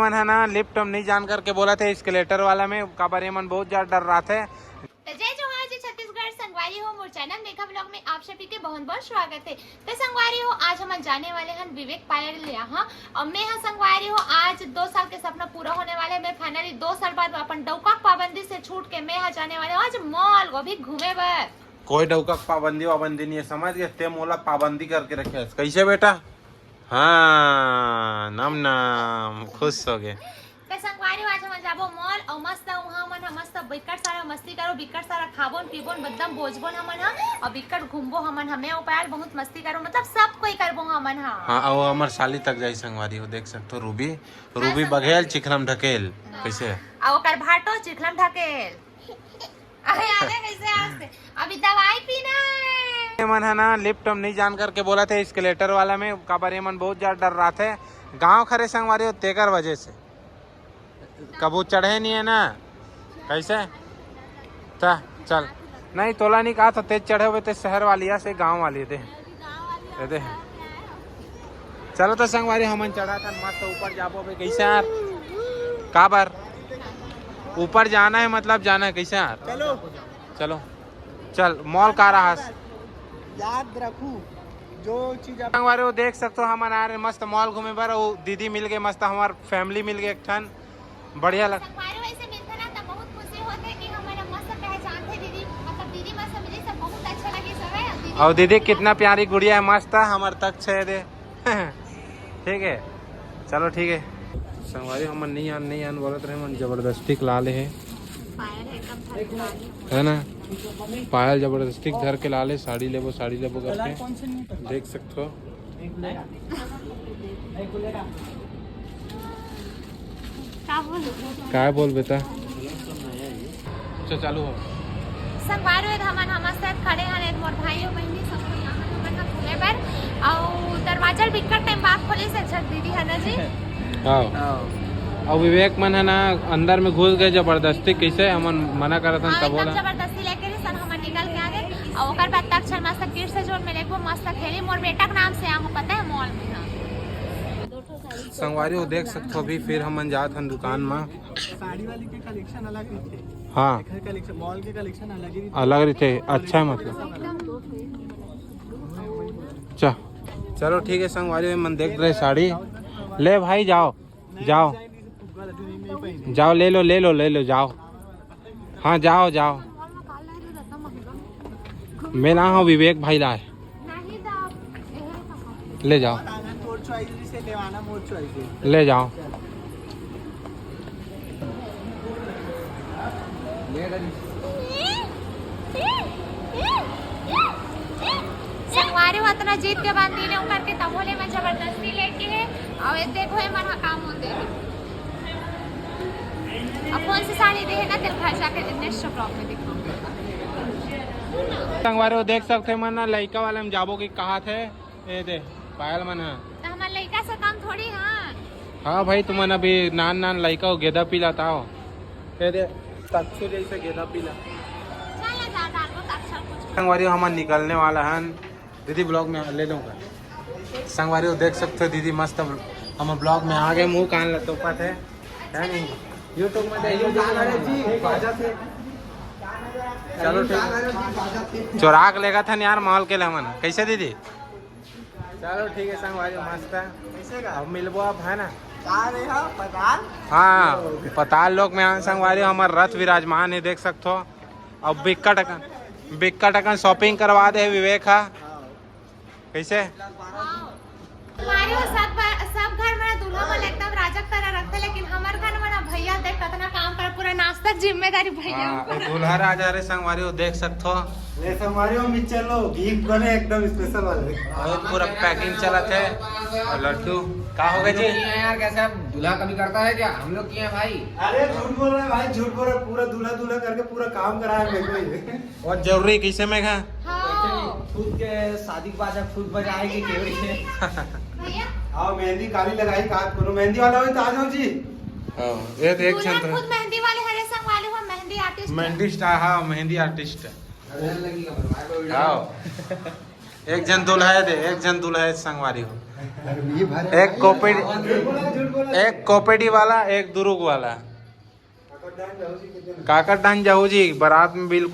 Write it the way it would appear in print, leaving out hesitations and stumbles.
मन है ना लिफ्ट हम नहीं जान करके बोला थे एस्केलेटर वाला में काबर ये मन बहुत ज्यादा डर रहा थे। जय जोहार जय छत्तीसगढ़ संगवारी हो मोर चैनल मेघा ब्लॉग में आप सभी के बहुत बहुत स्वागत है। तो संगवारी हो आज हम जाने वाले हैं विवेक पायल यहाँ और मैं हाँ संगवारी हो आज 2 साल के सपना पूरा होने वाले है। मैं फाइनली 2 साल बाद अपन डौका पाबंदी से छूट के मैं यहाँ जाने वाले हूँ आज मॉल वो भी घूमे बर। कोई डौका पाबंदी वाबंदी नहीं है समझ गए ते मोला पाबंदी करके रखे कैसे बेटा। हाँ नाम नाम खुश हो गए। तो संगवारी आज हम जाबो मॉल और मस्त वहाँ मन मस्त बिकट सारा मस्ती करो बिकट सारा खाबोन पीबोन बदम बोझबोन हमन हा और बिकट घूमबो हमन हमें उपाय बहुत मस्ती करो मतलब सब कोई करबो हमन हा। हाँ और हमार साली तक जाई संगवारी हो देख सकते हो रूबी बघेल चिखलम ढकेल कैसे और ओकर भाटो चिखलम ढकेल अरे आने कैसे आज अभी दवाई पीना है। मन है ना लिफ्ट हम नहीं जान करके बोला थे एस्केलेटर वाला में काबर ये मन बहुत ज्यादा डर रहा थे गाँव खरे संगवारी हो तेकर वजह से कबू चढ़े नहीं है ना कैसे था चल नहीं तोला नहीं कहा था तेज चढ़े हुए थे शहर वाली से गांव वाली दे चलो तो संगवारी हमन चढ़ा था मस्त ऊपर जाबो बे कैसे यार काबर ऊपर जाना है मतलब जाना है कैसे यार चलो चलो चल मॉल का रहा याद रखू जो चीज आप संगवारी वो देख सकते हो हमन आ रहे मस्त मॉल घूमे बर वो दीदी मिल गए मस्त हमार फैमिली मिल गए एक ठन बढ़िया लग संगवारी वैसे मिलता ना तो बहुत खुशी होते कि हमारा मस्त पहचान थे दीदी मतलब दीदी मस्त मिली सब बहुत अच्छा लगे सब है और दीदी कितना प्यारी गुड़िया है मस्त है हमारे तक छे दे ठीक है चलो ठीक है संगवारी हम नहीं आन बोलत रहे मन जबरदस्ती ला ले है है ना पायल जबरदस्ती धर के ला ले साड़ी लेबो करके देख सकते हो क्या बोल बेटा चालू हो संगवारी में हमन हमसे खड़े हैं मोर भाई और बहनी सब कोई यहाँ हमन हम घूमे पर और दरवाजा बिकट टाइम बाद खोले से अच्छा दीदी है ना जी और विवेक मन है ना अंदर में घुस गए जबरदस्ती कैसे हमन मना करत हन तब बोला जबरदस्ती लेके सन हमन निकल के आ गए और ओकर बाद तक छन मस्त किड से जोन में लेको मस्त खेली मोर बेटा के नाम से आहू पता है मॉल में ना संगवारी हो देख सकते हो अभी फिर हमन जात हन दुकान में साड़ी वाली के कलेक्शन अलग रहते हाँ कलेक्शन मॉल के कलेक्शन अलग रहते अच्छा है मतलब चलो ठीक है संगवारी मन देख रहे साड़ी ले भाई जाओ ले लो जाओ हाँ जाओ मैं ना हूँ विवेक भाई लाए ले जाओ ले जाओ संगवारी उतना जीत के बाद नीले उकर के तबोले में जबरदस्ती लेके है और ये देखो ये मन काम होते हैं अब कौन सी साड़ी दे है ना तेरे घर जाके नेक्स्ट ब्लॉग में दिखाऊंगी। संगवारी हो देख सकते मन ना लड़का वाले में जाबो की कहा थे ये दे पायल मन है तो हमारे लड़का से काम थोड़ी हाँ भाई तुमन अभी नान लड़का हो गेदा पिलाता हो ये दे तक्षु जैसे गेदा पिला चल जा डाल को अच्छा कुछ संगवारी हमन निकलने वाला है दीदी ब्लॉग में ले लूँगा संगवारी हो देख सकते हो दीदी मस्त हम ब्लॉग में आ गए मुँह कान लटोपा थे है नहीं यूट्यूब में चलो ठीक चोरा के लेगा था यार मॉल के लिए कैसे दीदी चलो ठीक है संगवारी मस्त है अब मिलबो अब है ना हाँ पताल लोग में संगवारी हमारे रथ विराजमान है देख सकते हो अब बिक्कट अकन शॉपिंग करवा दे विवेक हा कैसे हमारे वो सब घर में दूल्हा वाला एकदम राजक तरह रखते लेकिन हमारे घर में ना भैया देख कितना काम कर पूरा नाश्ता जिम्मेदारी भैया दूल्हा राजा रे संगवारी हो देख सकते हो ले संगवारी में चलो गिफ्ट बने एकदम स्पेशल वाले बहुत पूरा पैकिंग चला थे और लड्डू का हो गए जी यार कैसे दूल्हा कभी करता है क्या हम लोग किए हैं भाई। अरे झूठ बोल रहे हैं भाई झूठ बोल रहे हैं पूरा दूल्हा करके पूरा काम कराया मेरे को बहुत जरूरी कैसे में खा खुद के शादी के बाद खुद बजाएगी भैया आओ मेहंदी काली लगाई काट करो मेहंदी वाला हो तो आ जाओ जी ये देख दूल्हा छन खुद मेहंदी वाले हरे संग वाले हो मेहंदी आर्टिस्ट मेहंदी आर्टिस्ट है लगेगा आओ एक जन दूल्हा है दे, एक जन दूल्हा है संगवारी हो। ये भरे एक कोपेडी, झूठ बोला एक कोपेडी वाला, एक दुरुग वाला। काकरडान जाहू जी बारात में बिल्कुल